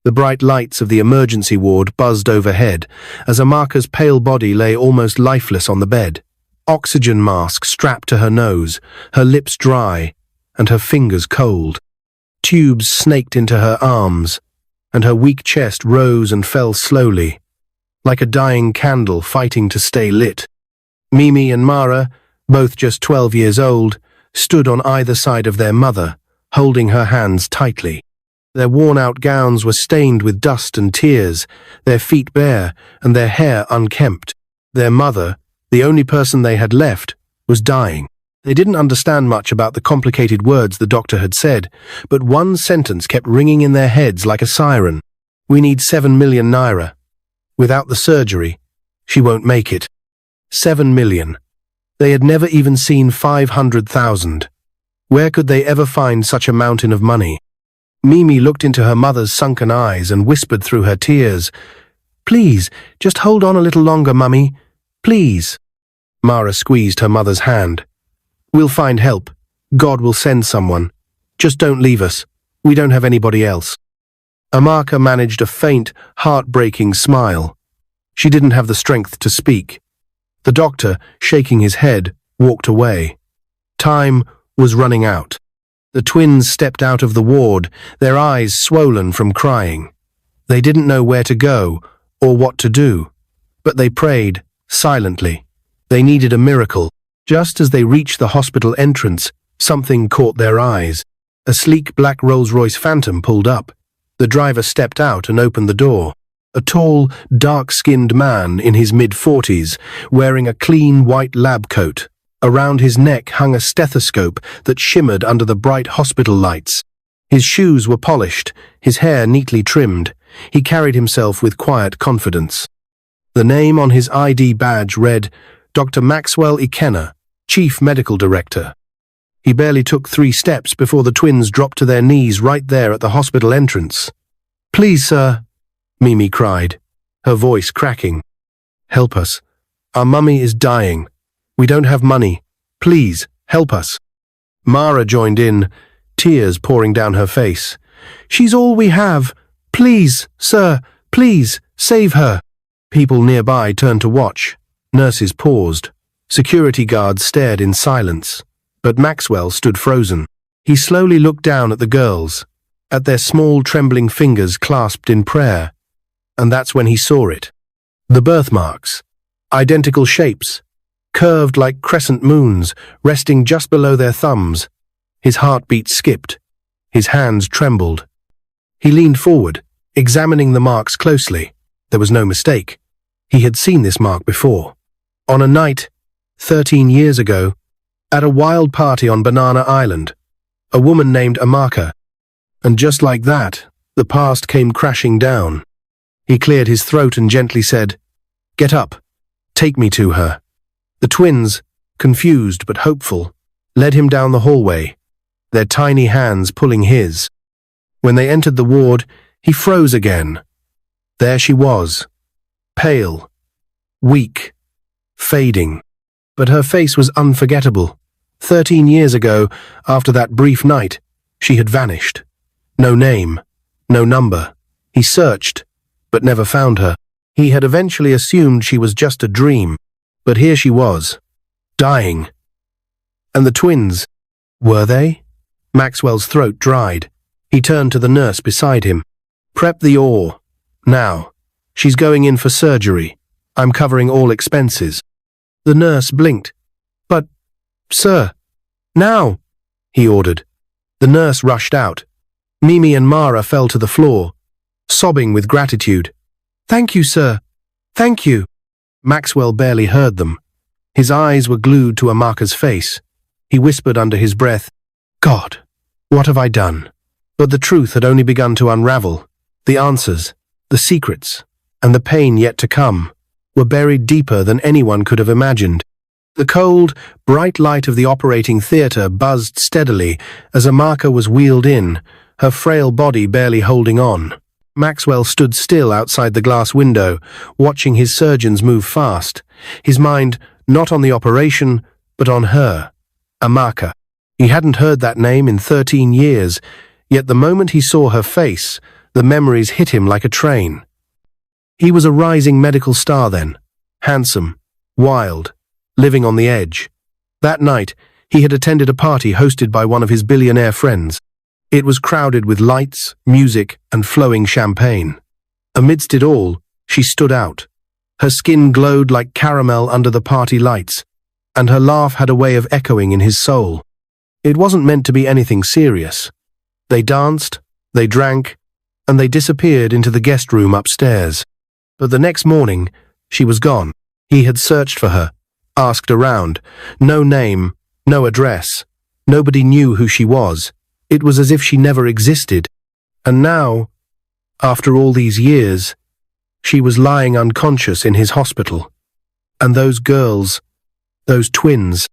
The bright lights of the emergency ward buzzed overhead as Amaka's pale body lay almost lifeless on the bed. Oxygen mask strapped to her nose, her lips dry, and her fingers cold. Tubes snaked into her arms, and her weak chest rose and fell slowly, like a dying candle fighting to stay lit. Mimi and Mara, both just 12 years old, stood on either side of their mother, holding her hands tightly. Their worn-out gowns were stained with dust and tears, their feet bare and their hair unkempt. Their mother, the only person they had left, was dying. They didn't understand much about the complicated words the doctor had said, but one sentence kept ringing in their heads like a siren. "We need 7 million naira. Without the surgery, she won't make it." 7 million. They had never even seen 500,000. Where could they ever find such a mountain of money? Mimi looked into her mother's sunken eyes and whispered through her tears, "Please, just hold on a little longer, Mummy. Please." Mara squeezed her mother's hand. "We'll find help. God will send someone. Just don't leave us. We don't have anybody else." Amaka managed a faint, heartbreaking smile. She didn't have the strength to speak. The doctor, shaking his head, walked away. Time was running out. The twins stepped out of the ward, their eyes swollen from crying. They didn't know where to go or what to do, but they prayed, silently. They needed a miracle. Just as they reached the hospital entrance, something caught their eyes. A sleek black Rolls-Royce Phantom pulled up. The driver stepped out and opened the door. A tall, dark-skinned man in his mid-40s, wearing a clean white lab coat. Around his neck hung a stethoscope that shimmered under the bright hospital lights. His shoes were polished, his hair neatly trimmed. He carried himself with quiet confidence. The name on his ID badge read, Dr. Maxwell Ikenna, Chief Medical Director. He barely took 3 steps before the twins dropped to their knees right there at the hospital entrance. "Please, sir," Mimi cried, her voice cracking. "Help us. Our mummy is dying. We don't have money. Please, help us." Mara joined in, tears pouring down her face. "She's all we have. Please, sir, please, save her." People nearby turned to watch. Nurses paused. Security guards stared in silence. But Maxwell stood frozen. He slowly looked down at the girls, at their small trembling fingers clasped in prayer. And that's when he saw it. The birthmarks. Identical shapes, curved like crescent moons, resting just below their thumbs. His heartbeat skipped. His hands trembled. He leaned forward, examining the marks closely. There was no mistake. He had seen this mark before. On a night, 13 years ago, at a wild party on Banana Island, a woman named Amaka. And just like that, the past came crashing down. He cleared his throat and gently said, "Get up. Take me to her." The twins, confused but hopeful, led him down the hallway, their tiny hands pulling his. When they entered the ward, he froze again. There she was, pale, weak, fading. But her face was unforgettable. 13 years ago, after that brief night, she had vanished. No name, no number. He searched, but never found her. He had eventually assumed she was just a dream, but here she was, dying. And the twins, were they? Maxwell's throat dried. He turned to the nurse beside him. "Prep the ore. Now. She's going in for surgery. I'm covering all expenses." The nurse blinked. "But, sir, now," he ordered. The nurse rushed out. Mimi and Mara fell to the floor, sobbing with gratitude. "Thank you, sir. Thank you." Maxwell barely heard them. His eyes were glued to Amaka's face. He whispered under his breath, "God, what have I done?" But the truth had only begun to unravel. The answers, the secrets, and the pain yet to come were buried deeper than anyone could have imagined. The cold, bright light of the operating theater buzzed steadily as Amaka was wheeled in, her frail body barely holding on. Maxwell stood still outside the glass window, watching his surgeons move fast, his mind not on the operation, but on her, Amaka. He hadn't heard that name in 13 years, yet the moment he saw her face, The memories hit him like a train. He was a rising medical star then, handsome, wild, living on the edge. That night, he had attended a party hosted by one of his billionaire friends. It was crowded with lights, music, and flowing champagne. Amidst it all, she stood out. Her skin glowed like caramel under the party lights, and her laugh had a way of echoing in his soul. It wasn't meant to be anything serious. They danced, they drank, and they disappeared into the guest room upstairs. But the next morning, she was gone. He had searched for her, asked around. No name, no address. Nobody knew who she was. It was as if she never existed. And now, after all these years, she was lying unconscious in his hospital. And those girls, those twins,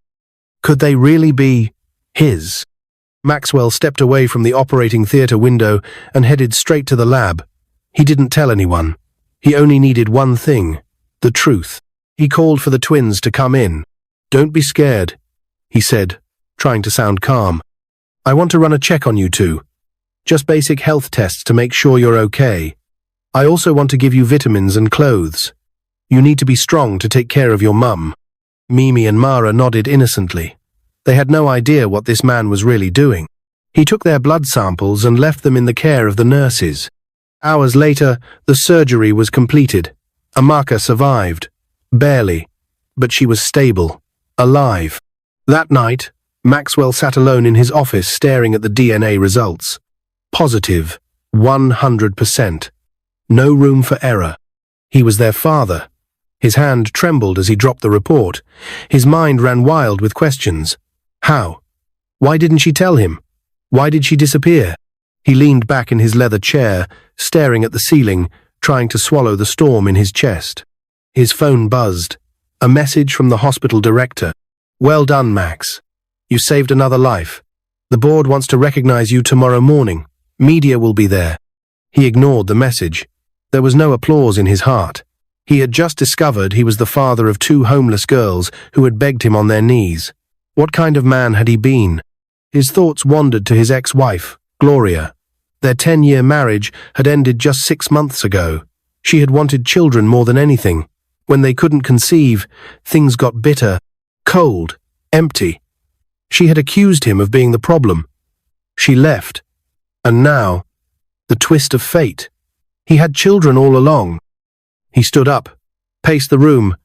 could they really be his? Maxwell stepped away from the operating theatre window and headed straight to the lab. He didn't tell anyone. He only needed one thing, the truth. He called for the twins to come in. "Don't be scared," he said, trying to sound calm. "I want to run a check on you two. Just basic health tests to make sure you're okay. I also want to give you vitamins and clothes. You need to be strong to take care of your mum." Mimi and Mara nodded innocently. They had no idea what this man was really doing. He took their blood samples and left them in the care of the nurses. Hours later, the surgery was completed. Amaka survived. Barely. But she was stable. Alive. That night, Maxwell sat alone in his office staring at the DNA results. Positive. 100%. No room for error. He was their father. His hand trembled as he dropped the report. His mind ran wild with questions. How? Why didn't she tell him? Why did she disappear? He leaned back in his leather chair, staring at the ceiling, trying to swallow the storm in his chest. His phone buzzed. A message from the hospital director. "Well done, Max. You saved another life. The board wants to recognize you tomorrow morning. Media will be there." He ignored the message. There was no applause in his heart. He had just discovered he was the father of two homeless girls who had begged him on their knees. What kind of man had he been? His thoughts wandered to his ex-wife, Gloria. Their 10-year marriage had ended just 6 months ago. She had wanted children more than anything. When they couldn't conceive, things got bitter, cold, empty. She had accused him of being the problem. She left. And now, the twist of fate. He had children all along. He stood up, paced the room,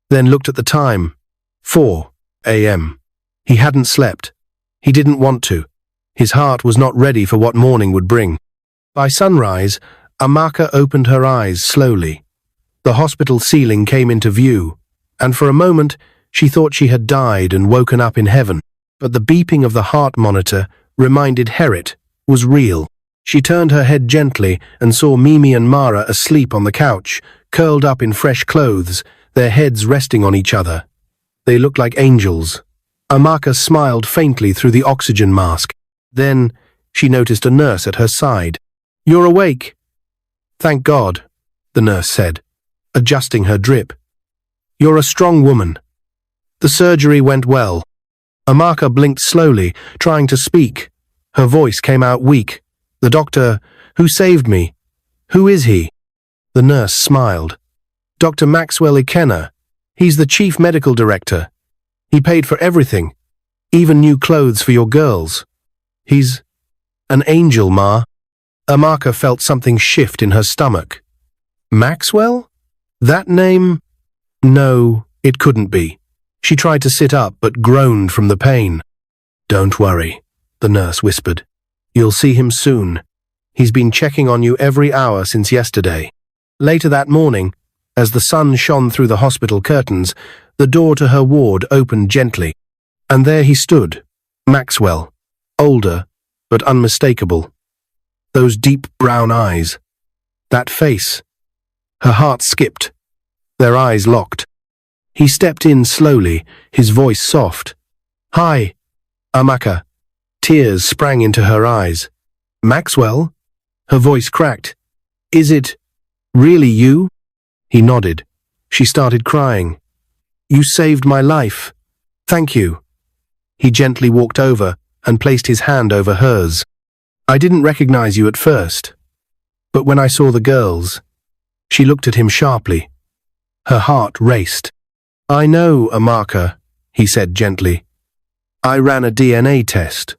then looked at the time. 4 a.m. He hadn't slept. He didn't want to. His heart was not ready for what morning would bring. By sunrise, Amaka opened her eyes slowly. The hospital ceiling came into view, and for a moment she thought she had died and woken up in heaven. But the beeping of the heart monitor reminded her it was real. She turned her head gently and saw Mimi and Mara asleep on the couch, curled up in fresh clothes, their heads resting on each other. They looked like angels. Amaka smiled faintly through the oxygen mask. Then she noticed a nurse at her side. "You're awake." "Thank God," the nurse said, adjusting her drip. "You're a strong woman." The surgery went well. Amaka blinked slowly, trying to speak. Her voice came out weak. "The doctor who saved me. Who is he?" The nurse smiled. "Dr. Maxwell Ikenna. He's the chief medical director. He paid for everything, even new clothes for your girls. He's an angel, Ma." Amaka felt something shift in her stomach. Maxwell? That name? No, it couldn't be. She tried to sit up but groaned from the pain. "Don't worry," the nurse whispered. "You'll see him soon. He's been checking on you every hour since yesterday." Later that morning, as the sun shone through the hospital curtains, the door to her ward opened gently. And there he stood, Maxwell, older but unmistakable. Those deep brown eyes, that face. Her heart skipped. Their eyes locked. He stepped in slowly, his voice soft. "Hi, Amaka." Tears sprang into her eyes. "Maxwell?" Her voice cracked. "Is it really you?" He nodded. She started crying. "You saved my life. Thank you." He gently walked over and placed his hand over hers. "I didn't recognize you at first." But when I saw the girls, she looked at him sharply. Her heart raced. I know, Amaka, he said gently. I ran a DNA test.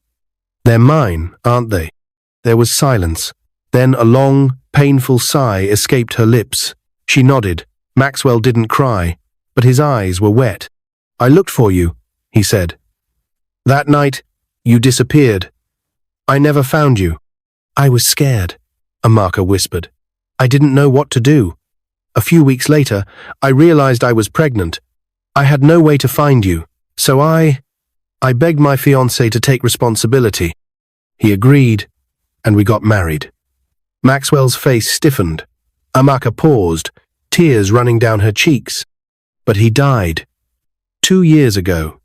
They're mine, aren't they? There was silence. Then a long, painful sigh escaped her lips. She nodded. Maxwell didn't cry, but his eyes were wet. I looked for you, he said. That night, you disappeared. I never found you. I was scared, Amaka whispered. I didn't know what to do. A few weeks later, I realized I was pregnant. I had no way to find you, so I begged my fiancé to take responsibility. He agreed, and we got married. Maxwell's face stiffened. Amaka paused, tears running down her cheeks. But he died. 2 years ago.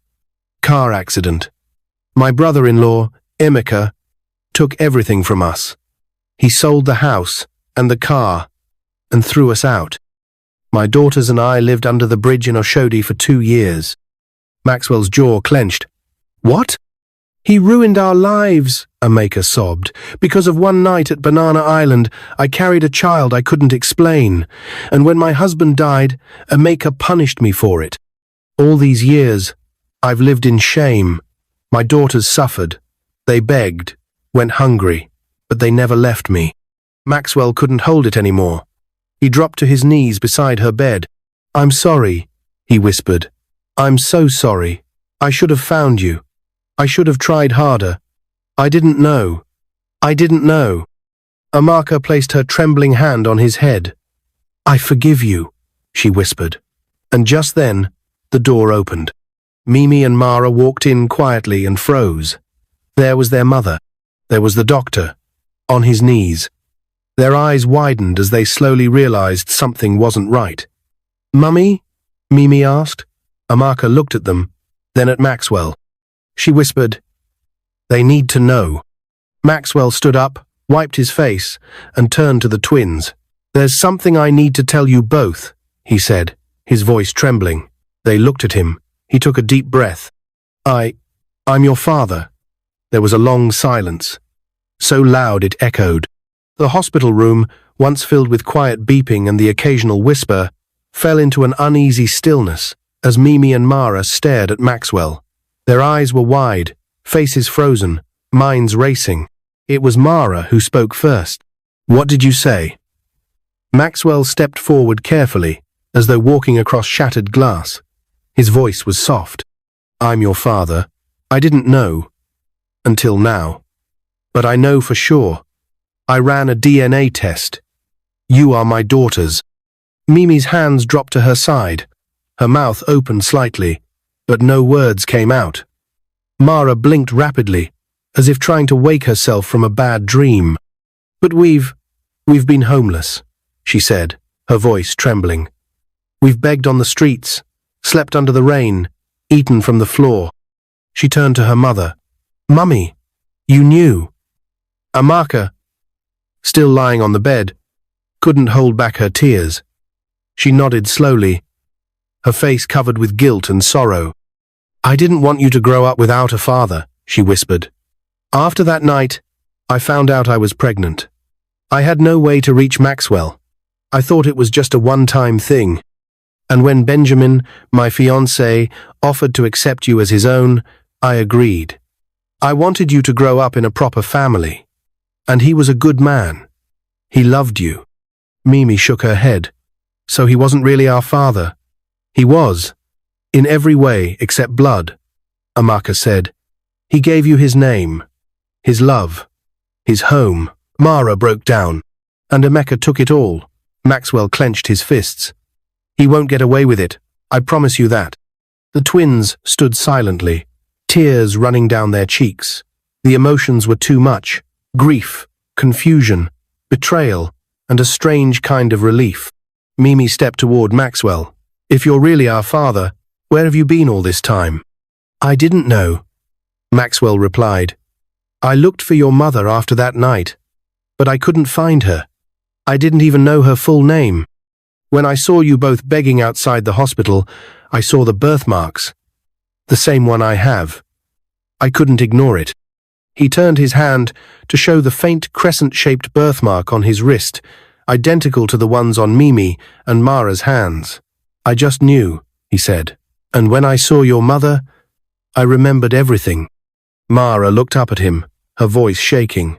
Car accident. My brother-in-law, Amaka, took everything from us. He sold the house and the car and threw us out. My daughters and I lived under the bridge in Oshodi for 2 years. Maxwell's jaw clenched. What? He ruined our lives, Amaka sobbed. Because of one night at Banana Island, I carried a child I couldn't explain. And when my husband died, Amaka punished me for it. All these years, I've lived in shame. My daughters suffered. They begged, went hungry, but they never left me. Maxwell couldn't hold it anymore. He dropped to his knees beside her bed. I'm sorry, he whispered. I'm so sorry. I should have found you. I should have tried harder. I didn't know. I didn't know. Amaka placed her trembling hand on his head. I forgive you, she whispered. And just then, the door opened. Mimi and Mara walked in quietly and froze. There was their mother. There was the doctor, on his knees. Their eyes widened as they slowly realized something wasn't right. Mummy? Mimi asked. Amaka looked at them, then at Maxwell. She whispered, They need to know. Maxwell stood up, wiped his face, and turned to the twins. There's something I need to tell you both, he said, his voice trembling. They looked at him. He took a deep breath. I'm your father. There was a long silence, so loud it echoed. The hospital room, once filled with quiet beeping and the occasional whisper, fell into an uneasy stillness as Mimi and Mara stared at Maxwell. Their eyes were wide, faces frozen, minds racing. It was Mara who spoke first. What did you say? Maxwell stepped forward carefully, as though walking across shattered glass. His voice was soft. I'm your father. I didn't know. Until now. But I know for sure. I ran a DNA test. You are my daughters. Mimi's hands dropped to her side. Her mouth opened slightly, but no words came out. Mara blinked rapidly, as if trying to wake herself from a bad dream. But we've been homeless, she said, her voice trembling. We've begged on the streets, slept under the rain, eaten from the floor. She turned to her mother. Mummy, you knew. Amaka, still lying on the bed, couldn't hold back her tears. She nodded slowly, her face covered with guilt and sorrow. I didn't want you to grow up without a father, she whispered. After that night, I found out I was pregnant. I had no way to reach Maxwell. I thought it was just a one-time thing. And when Benjamin, my fiancé, offered to accept you as his own, I agreed. I wanted you to grow up in a proper family. And he was a good man. He loved you. Mimi shook her head. So he wasn't really our father. He was. In every way except blood, Amaka said. He gave you his name, his love, his home. Mara broke down, and Amaka took it all. Maxwell clenched his fists. He won't get away with it, I promise you that. The twins stood silently, tears running down their cheeks. The emotions were too much. Grief, confusion, betrayal, and a strange kind of relief. Mimi stepped toward Maxwell. If you're really our father, where have you been all this time? I didn't know, Maxwell replied. I looked for your mother after that night, but I couldn't find her. I didn't even know her full name. When I saw you both begging outside the hospital, I saw the birthmarks. The same one I have. I couldn't ignore it. He turned his hand to show the faint crescent-shaped birthmark on his wrist, identical to the ones on Mimi and Mara's hands. "I just knew," he said. "And when I saw your mother, I remembered everything." Mara looked up at him, her voice shaking.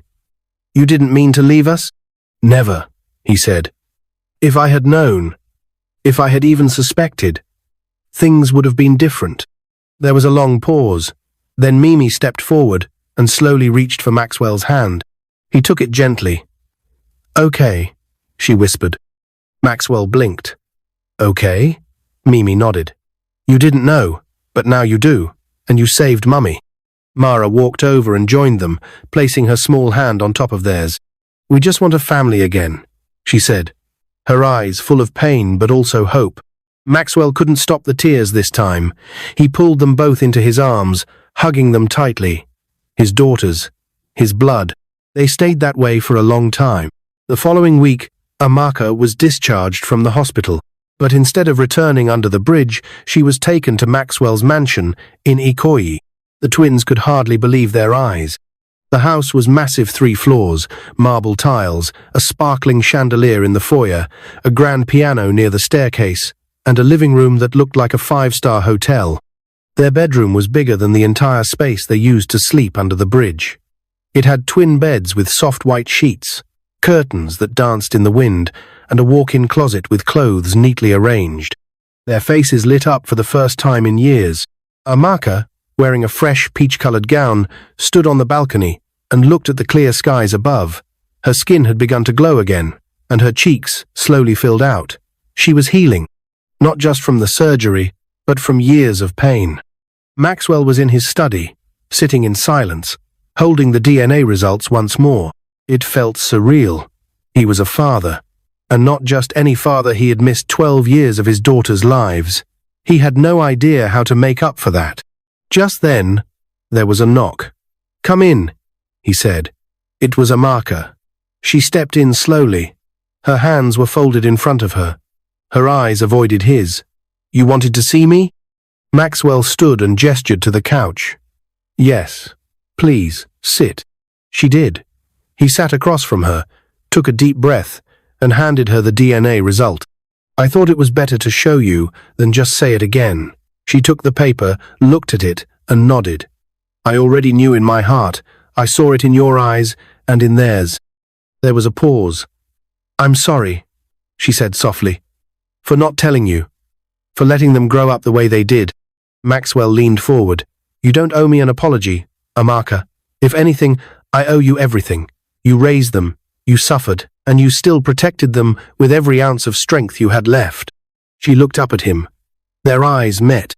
"You didn't mean to leave us?" "Never," he said. "If I had known, if I had even suspected, things would have been different." There was a long pause. Then Mimi stepped forward and slowly reached for Maxwell's hand. He took it gently. "Okay," she whispered. Maxwell blinked. "Okay?" Mimi nodded. "You didn't know, but now you do, and you saved Mummy." Mara walked over and joined them, placing her small hand on top of theirs. "We just want a family again," she said, her eyes full of pain but also hope. Maxwell couldn't stop the tears this time. He pulled them both into his arms, hugging them tightly. His daughters, his blood. They stayed that way for a long time. The following week, Amaka was discharged from the hospital, but instead of returning under the bridge, she was taken to Maxwell's mansion in Ikoyi. The twins could hardly believe their eyes. The house was massive, 3 floors, marble tiles, a sparkling chandelier in the foyer, a grand piano near the staircase, and a living room that looked like a 5-star hotel. Their bedroom was bigger than the entire space they used to sleep under the bridge. It had twin beds with soft white sheets, curtains that danced in the wind, and a walk-in closet with clothes neatly arranged. Their faces lit up for the first time in years. Amaka, wearing a fresh peach-colored gown, stood on the balcony and looked at the clear skies above. Her skin had begun to glow again, and her cheeks slowly filled out. She was healing, not just from the surgery, but from years of pain. Maxwell was in his study, sitting in silence, holding the DNA results once more. It felt surreal. He was a father, and not just any father. He had missed 12 years of his daughters' lives. He had no idea how to make up for that. Just then, there was a knock. "Come in," he said. It was Amaka. She stepped in slowly. Her hands were folded in front of her. Her eyes avoided his. "You wanted to see me?" Maxwell stood and gestured to the couch. "Yes. Please, sit." She did. He sat across from her, took a deep breath, and handed her the DNA result. "I thought it was better to show you than just say it again." She took the paper, looked at it, and nodded. "I already knew in my heart. I saw it in your eyes and in theirs." There was a pause. "I'm sorry," she said softly, "for not telling you, for letting them grow up the way they did." Maxwell leaned forward. "You don't owe me an apology, Amaka. If anything, I owe you everything. You raised them, you suffered, and you still protected them with every ounce of strength you had left." She looked up at him. Their eyes met.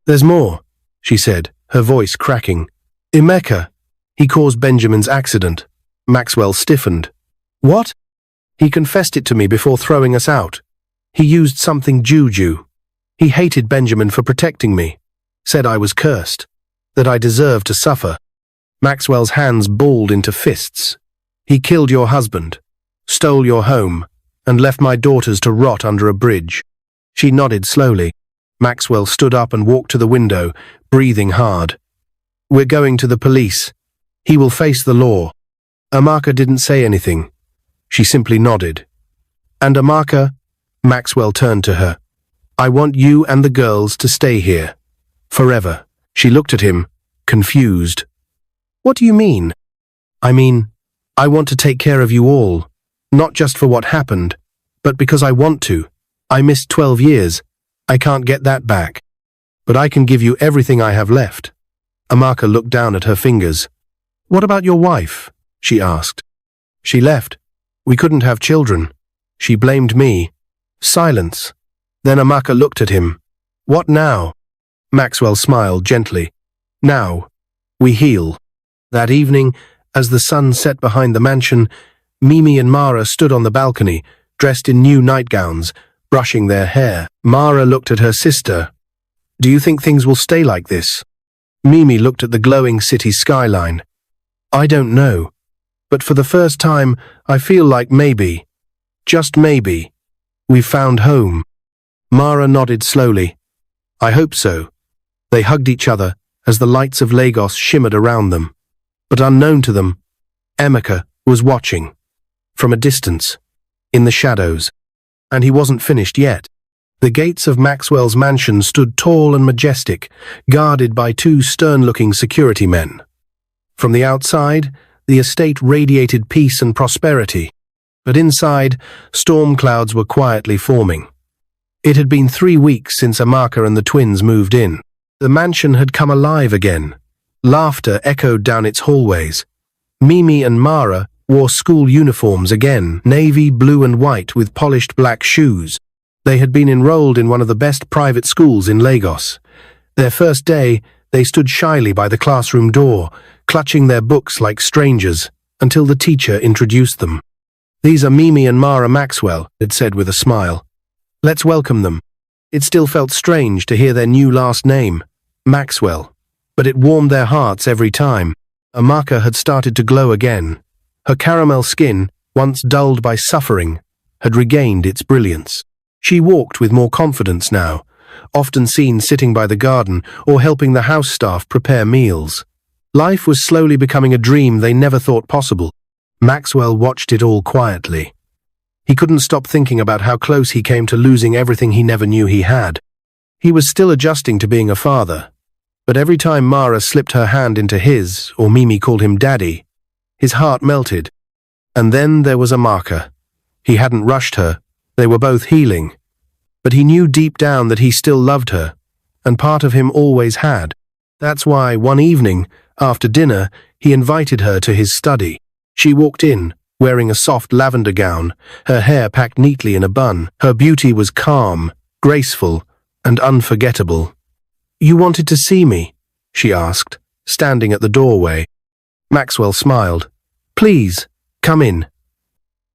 "There's more," she said, her voice cracking. "Amaka, he caused Benjamin's accident." Maxwell stiffened. "What?" "He confessed it to me before throwing us out. He used something juju. He hated Benjamin for protecting me, said I was cursed, that I deserved to suffer." Maxwell's hands balled into fists. "He killed your husband, stole your home, and left my daughters to rot under a bridge." She nodded slowly. Maxwell stood up and walked to the window, breathing hard. "We're going to the police. He will face the law." Amaka didn't say anything. She simply nodded. "And Amaka," Maxwell turned to her, "I want you and the girls to stay here. Forever." She looked at him, confused. "What do you mean?" "I mean, I want to take care of you all, not just for what happened, but because I want to. I missed 12 years. I can't get that back. But I can give you everything I have left." Amaka looked down at her fingers. "What about your wife?" she asked. "She left. We couldn't have children. She blamed me." Silence. Then Amaka looked at him. "What now?" Maxwell smiled gently. "Now, we heal." That evening, as the sun set behind the mansion, Mimi and Mara stood on the balcony, dressed in new nightgowns, brushing their hair. Mara looked at her sister. "Do you think things will stay like this?" Mimi looked at the glowing city skyline. "I don't know, but for the first time, I feel like maybe, just maybe, we've found home." Mara nodded slowly. "I hope so." They hugged each other as the lights of Lagos shimmered around them. But unknown to them, Amaka was watching, from a distance, in the shadows, and he wasn't finished yet. The gates of Maxwell's mansion stood tall and majestic, guarded by two stern-looking security men. From the outside, the estate radiated peace and prosperity, but inside, storm clouds were quietly forming. It had been 3 weeks since Amaka and the twins moved in. The mansion had come alive again. Laughter echoed down its hallways. Mimi and Mara wore school uniforms again, navy, blue and white with polished black shoes. They had been enrolled in one of the best private schools in Lagos. Their first day, they stood shyly by the classroom door, clutching their books like strangers, until the teacher introduced them. "These are Mimi and Mara Maxwell," it said with a smile. "Let's welcome them." It still felt strange to hear their new last name, Maxwell, but it warmed their hearts every time. Amaka had started to glow again. Her caramel skin, once dulled by suffering, had regained its brilliance. She walked with more confidence now, often seen sitting by the garden or helping the house staff prepare meals. Life was slowly becoming a dream they never thought possible. Maxwell watched it all quietly. He couldn't stop thinking about how close he came to losing everything he never knew he had. He was still adjusting to being a father, but every time Mara slipped her hand into his, or Mimi called him Daddy, his heart melted. And then there was Amaka. He hadn't rushed her. They were both healing. But he knew deep down that he still loved her, and part of him always had. That's why, one evening, after dinner, he invited her to his study. She walked in, wearing a soft lavender gown, her hair packed neatly in a bun. Her beauty was calm, graceful, and unforgettable. "You wanted to see me?" she asked, standing at the doorway. Maxwell smiled. "Please, come in."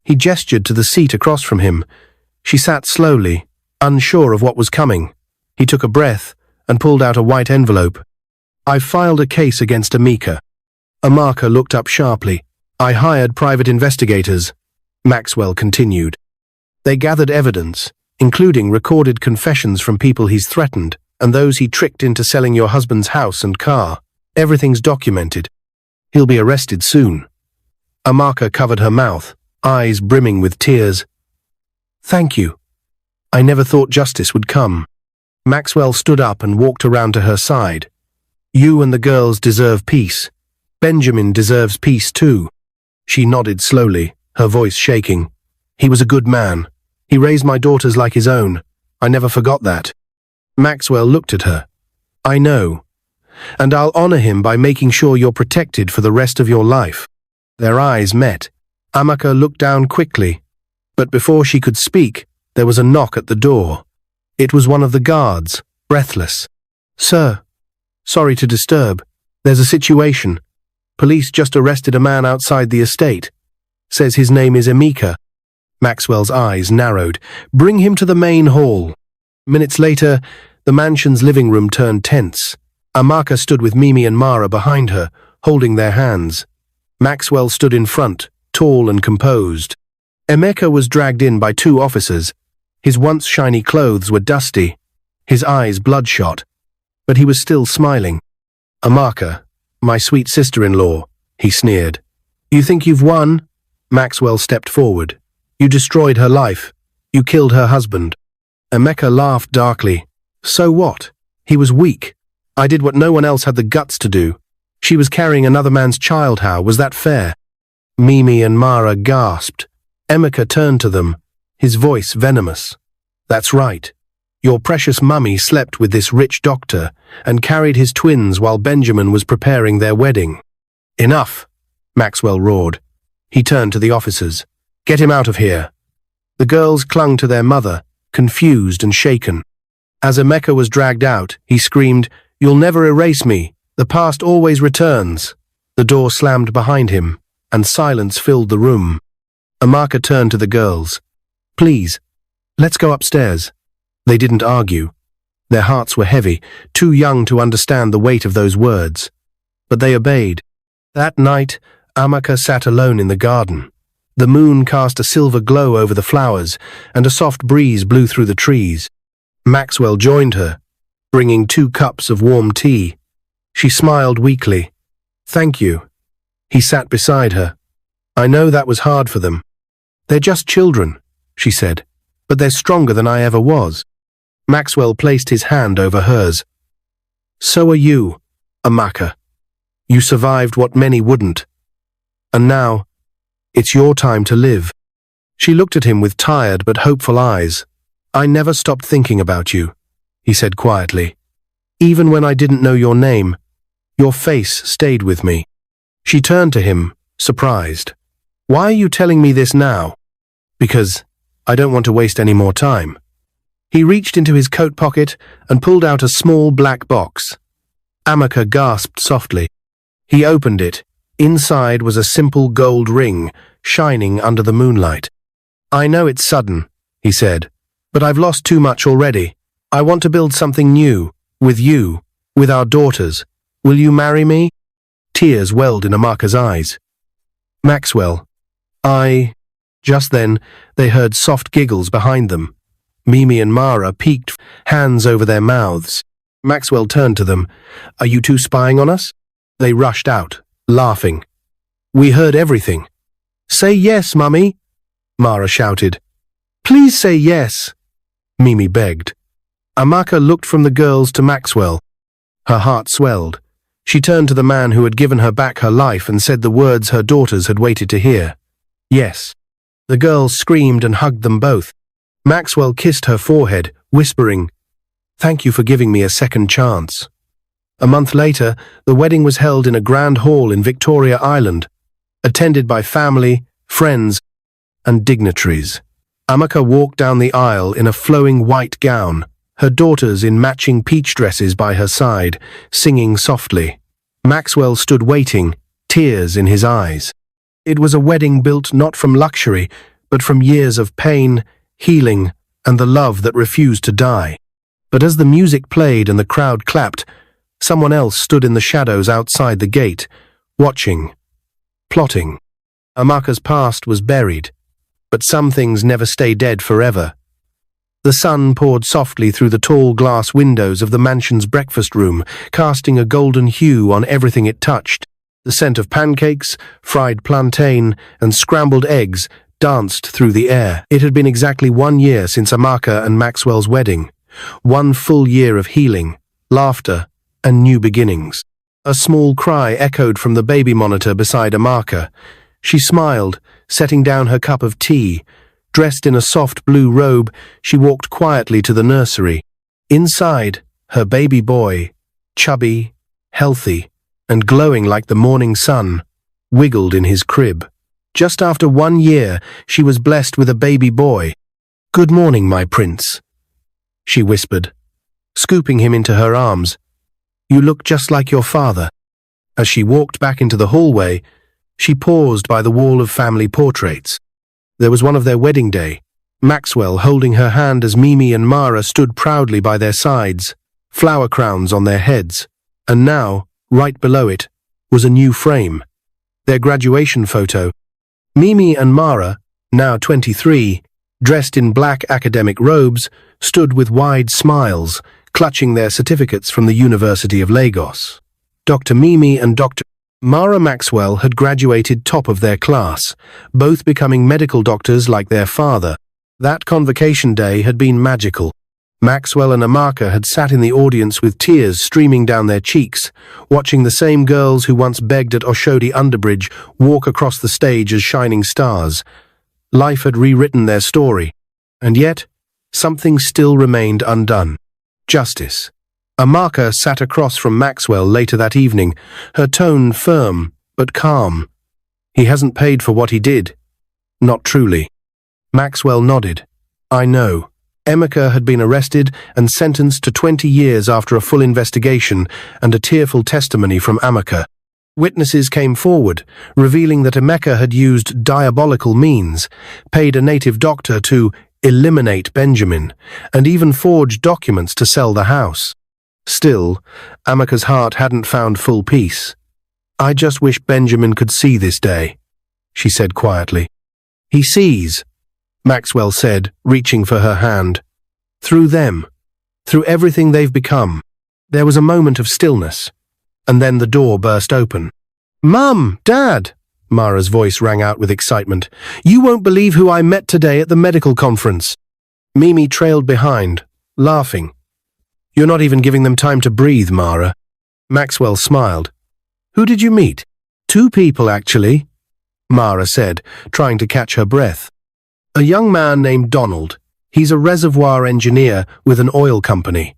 He gestured to the seat across from him. She sat slowly, unsure of what was coming. He took a breath and pulled out a white envelope. "I've filed a case against Amaka." Amaka looked up sharply. "I hired private investigators," Maxwell continued. "They gathered evidence, including recorded confessions from people he's threatened and those he tricked into selling your husband's house and car. Everything's documented. He'll be arrested soon." Amaka covered her mouth, eyes brimming with tears. "Thank you. I never thought justice would come." Maxwell stood up and walked around to her side. "You and the girls deserve peace. Benjamin deserves peace too." She nodded slowly, her voice shaking. "He was a good man. He raised my daughters like his own. I never forgot that." Maxwell looked at her. "I know. And I'll honor him by making sure you're protected for the rest of your life." Their eyes met. Amaka looked down quickly, but before she could speak, there was a knock at the door. It was one of the guards, breathless. "Sir, sorry to disturb. There's a situation. Police just arrested a man outside the estate. Says his name is Amaka." Maxwell's eyes narrowed. "Bring him to the main hall." Minutes later, the mansion's living room turned tense. Amaka stood with Mimi and Mara behind her, holding their hands. Maxwell stood in front, tall and composed. Amaka was dragged in by 2 officers. His once shiny clothes were dusty, his eyes bloodshot, but he was still smiling. "Amaka, my sweet sister-in-law," he sneered. "You think you've won?" Maxwell stepped forward. "You destroyed her life. You killed her husband." Amaka laughed darkly. "So what? He was weak. I did what no one else had the guts to do. She was carrying another man's child. How was that fair?" Mimi and Mara gasped. Amaka turned to them, his voice venomous. "That's right. Your precious mummy slept with this rich doctor and carried his twins while Benjamin was preparing their wedding." "Enough," Maxwell roared. He turned to the officers. "Get him out of here." The girls clung to their mother, confused and shaken. As Amaka was dragged out, he screamed, "You'll never erase me. The past always returns." The door slammed behind him, and silence filled the room. Amaka turned to the girls. "Please, let's go upstairs." They didn't argue. Their hearts were heavy, too young to understand the weight of those words. But they obeyed. That night, Amaka sat alone in the garden. The moon cast a silver glow over the flowers, and a soft breeze blew through the trees. Maxwell joined her, bringing 2 cups of warm tea. She smiled weakly. "Thank you. He sat beside her. I know that was hard for them. They're just children, she said, but they're stronger than I ever was. Maxwell placed his hand over hers. So are you, Amaka. You survived what many wouldn't. And now, it's your time to live. She looked at him with tired but hopeful eyes. I never stopped thinking about you, he said quietly. Even when I didn't know your name, your face stayed with me. She turned to him, surprised. Why are you telling me this now? Because I don't want to waste any more time. He reached into his coat pocket and pulled out a small black box. Amaka gasped softly. He opened it. Inside was a simple gold ring, shining under the moonlight. I know it's sudden, he said, but I've lost too much already. I want to build something new, with you, with our daughters. Will you marry me? Tears welled in Amaka's eyes. Maxwell, Just then, they heard soft giggles behind them. Mimi and Mara peeked, hands over their mouths. Maxwell turned to them. Are you two spying on us? They rushed out, laughing. We heard everything. Say yes, Mummy, Mara shouted. Please say yes, Mimi begged. Amaka looked from the girls to Maxwell. Her heart swelled. She turned to the man who had given her back her life and said the words her daughters had waited to hear. Yes. The girls screamed and hugged them both. Maxwell kissed her forehead, whispering, Thank you for giving me a second chance. A month later, the wedding was held in a grand hall in Victoria Island, attended by family, friends, and dignitaries. Amaka walked down the aisle in a flowing white gown, her daughters in matching peach dresses by her side, singing softly. Maxwell stood waiting, tears in his eyes. It was a wedding built not from luxury, but from years of pain, healing, and the love that refused to die. But as the music played and the crowd clapped, someone else stood in the shadows outside the gate, watching, plotting. Amaka's past was buried, but some things never stay dead forever. The sun poured softly through the tall glass windows of the mansion's breakfast room, casting a golden hue on everything it touched. The scent of pancakes, fried plantain, and scrambled eggs danced through the air. It had been exactly 1 year since Amaka and Maxwell's wedding. 1 full year of healing, laughter, and new beginnings. A small cry echoed from the baby monitor beside Amaka. She smiled, setting down her cup of tea. Dressed in a soft blue robe, she walked quietly to the nursery. Inside, her baby boy, chubby, healthy, and glowing like the morning sun, wiggled in his crib. Just after 1 year, she was blessed with a baby boy. Good morning, my prince, she whispered, scooping him into her arms. You look just like your father. As she walked back into the hallway, she paused by the wall of family portraits. There was one of their wedding day, Maxwell holding her hand as Mimi and Mara stood proudly by their sides, flower crowns on their heads. And now, right below it, was a new frame. Their graduation photo. Mimi and Mara, now 23, dressed in black academic robes, stood with wide smiles, clutching their certificates from the University of Lagos. Dr. Mimi and Dr. Mara Maxwell had graduated top of their class, both becoming medical doctors like their father. That convocation day had been magical. Maxwell and Amaka had sat in the audience with tears streaming down their cheeks, watching the same girls who once begged at Oshodi Underbridge walk across the stage as shining stars. Life had rewritten their story, and yet, something still remained undone. Justice. Amaka sat across from Maxwell later that evening, her tone firm but calm. He hasn't paid for what he did. Not truly. Maxwell nodded. I know. Amaka had been arrested and sentenced to 20 years after a full investigation and a tearful testimony from Amaka. Witnesses came forward, revealing that Amaka had used diabolical means, paid a native doctor to eliminate Benjamin, and even forged documents to sell the house. Still, Amaka's heart hadn't found full peace. I just wish Benjamin could see this day, she said quietly. He sees, Maxwell said, reaching for her hand. Through them, through everything they've become. There was a moment of stillness, and then the door burst open. Mum, Dad, Mara's voice rang out with excitement. You won't believe who I met today at the medical conference. Mimi trailed behind, laughing. You're not even giving them time to breathe, Mara. Maxwell smiled. Who did you meet? 2 people, actually, Mara said, trying to catch her breath. A young man named Donald. He's a reservoir engineer with an oil company.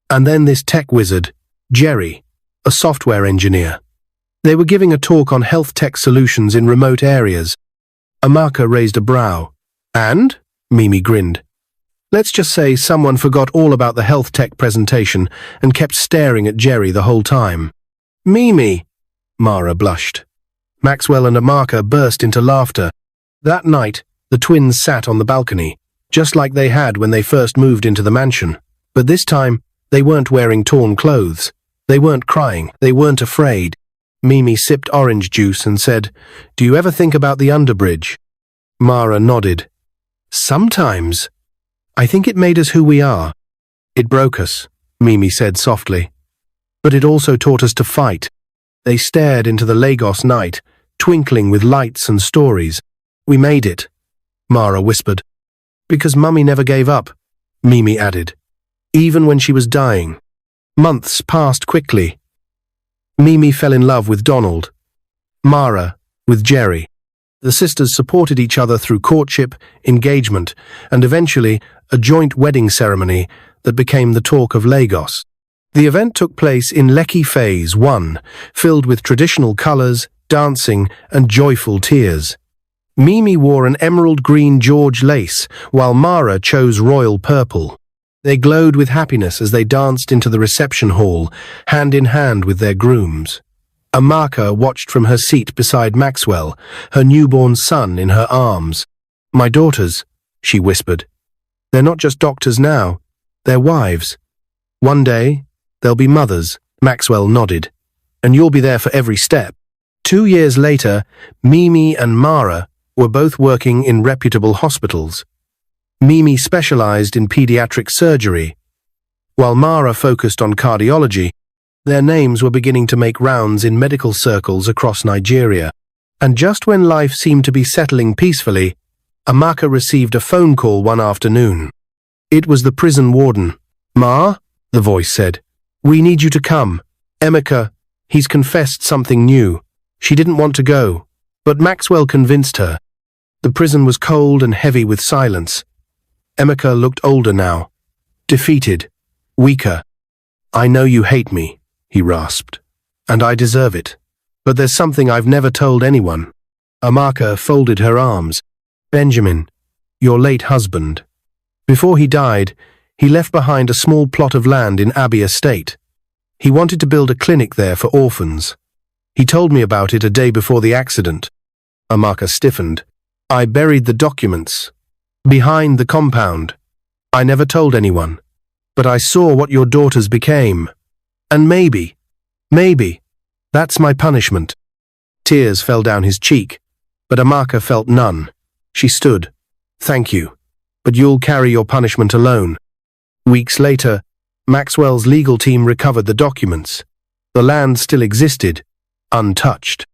And then this tech wizard, Jerry, a software engineer. They were giving a talk on health tech solutions in remote areas. Amaka raised a brow. And? Mimi grinned. Let's just say someone forgot all about the health tech presentation and kept staring at Jerry the whole time. Mimi, Mara blushed. Maxwell and Amaka burst into laughter. That night, the twins sat on the balcony, just like they had when they first moved into the mansion. But this time, they weren't wearing torn clothes. They weren't crying. They weren't afraid. Mimi sipped orange juice and said, Do you ever think about the underbridge? Mara nodded. Sometimes. I think it made us who we are. It broke us, Mimi said softly. But it also taught us to fight. They stared into the Lagos night, twinkling with lights and stories. We made it, Mara whispered. Because Mummy never gave up, Mimi added. Even when she was dying. Months passed quickly. Mimi fell in love with Donald. Mara with Jerry. The sisters supported each other through courtship, engagement, and eventually a joint wedding ceremony that became the talk of Lagos. The event took place in Lekki Phase 1, filled with traditional colors, dancing, and joyful tears. Mimi wore an emerald green George lace, while Mara chose royal purple. They glowed with happiness as they danced into the reception hall, hand in hand with their grooms. Amaka watched from her seat beside Maxwell, her newborn son in her arms. My daughters, she whispered. They're not just doctors now, they're wives. One day, they'll be mothers, Maxwell nodded. And you'll be there for every step. 2 years later, Mimi and Mara were both working in reputable hospitals. Mimi specialized in pediatric surgery, while Mara focused on cardiology. Their names were beginning to make rounds in medical circles across Nigeria. And just when life seemed to be settling peacefully, Amaka received a phone call one afternoon. It was the prison warden. Ma, the voice said, we need you to come. Amaka, he's confessed something new. She didn't want to go, but Maxwell convinced her. The prison was cold and heavy with silence. Amaka looked older now, defeated, weaker. I know you hate me, he rasped, and I deserve it. But there's something I've never told anyone. Amaka folded her arms. Benjamin, your late husband. Before he died, he left behind a small plot of land in Abbey Estate. He wanted to build a clinic there for orphans. He told me about it a day before the accident. Amaka stiffened. I buried the documents. Behind the compound. I never told anyone. But I saw what your daughters became. And maybe, that's my punishment. Tears fell down his cheek, but Amaka felt none. She stood. Thank you, but you'll carry your punishment alone. Weeks later, Maxwell's legal team recovered the documents. The land still existed, untouched.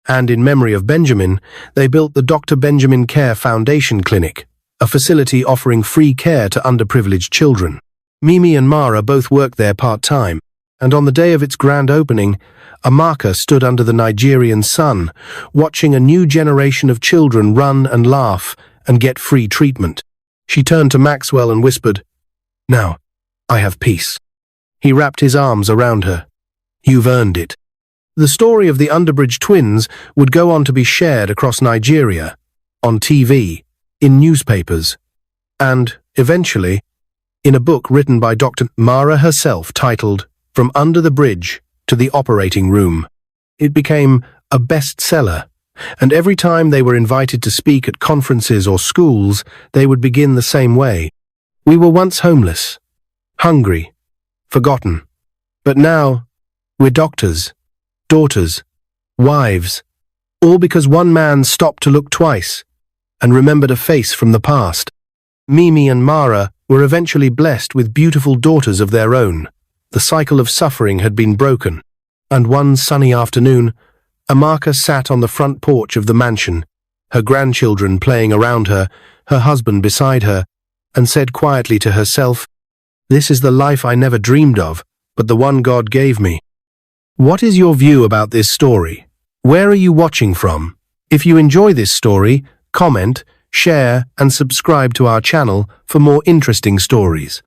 And in memory of Benjamin, they built the Dr. Benjamin Care Foundation Clinic, a facility offering free care to underprivileged children. Mimi and Mara both worked there part-time, and on the day of its grand opening, Amaka stood under the Nigerian sun, watching a new generation of children run and laugh and get free treatment. She turned to Maxwell and whispered, Now, I have peace. He wrapped his arms around her. You've earned it. The story of the Underbridge twins would go on to be shared across Nigeria, on TV, in newspapers, and, eventually, in a book written by Dr. Mara herself titled From Under the Bridge to the Operating Room. It became a bestseller, and every time they were invited to speak at conferences or schools, they would begin the same way. We were once homeless, hungry, forgotten, but now we're doctors, daughters, wives, all because one man stopped to look twice and remembered a face from the past. Mimi and Mara were eventually blessed with beautiful daughters of their own. The cycle of suffering had been broken, and one sunny afternoon, Amaka sat on the front porch of the mansion, her grandchildren playing around her, her husband beside her, and said quietly to herself, "This is the life I never dreamed of, but the one God gave me." What is your view about this story? Where are you watching from? If you enjoy this story, comment, share, and subscribe to our channel for more interesting stories.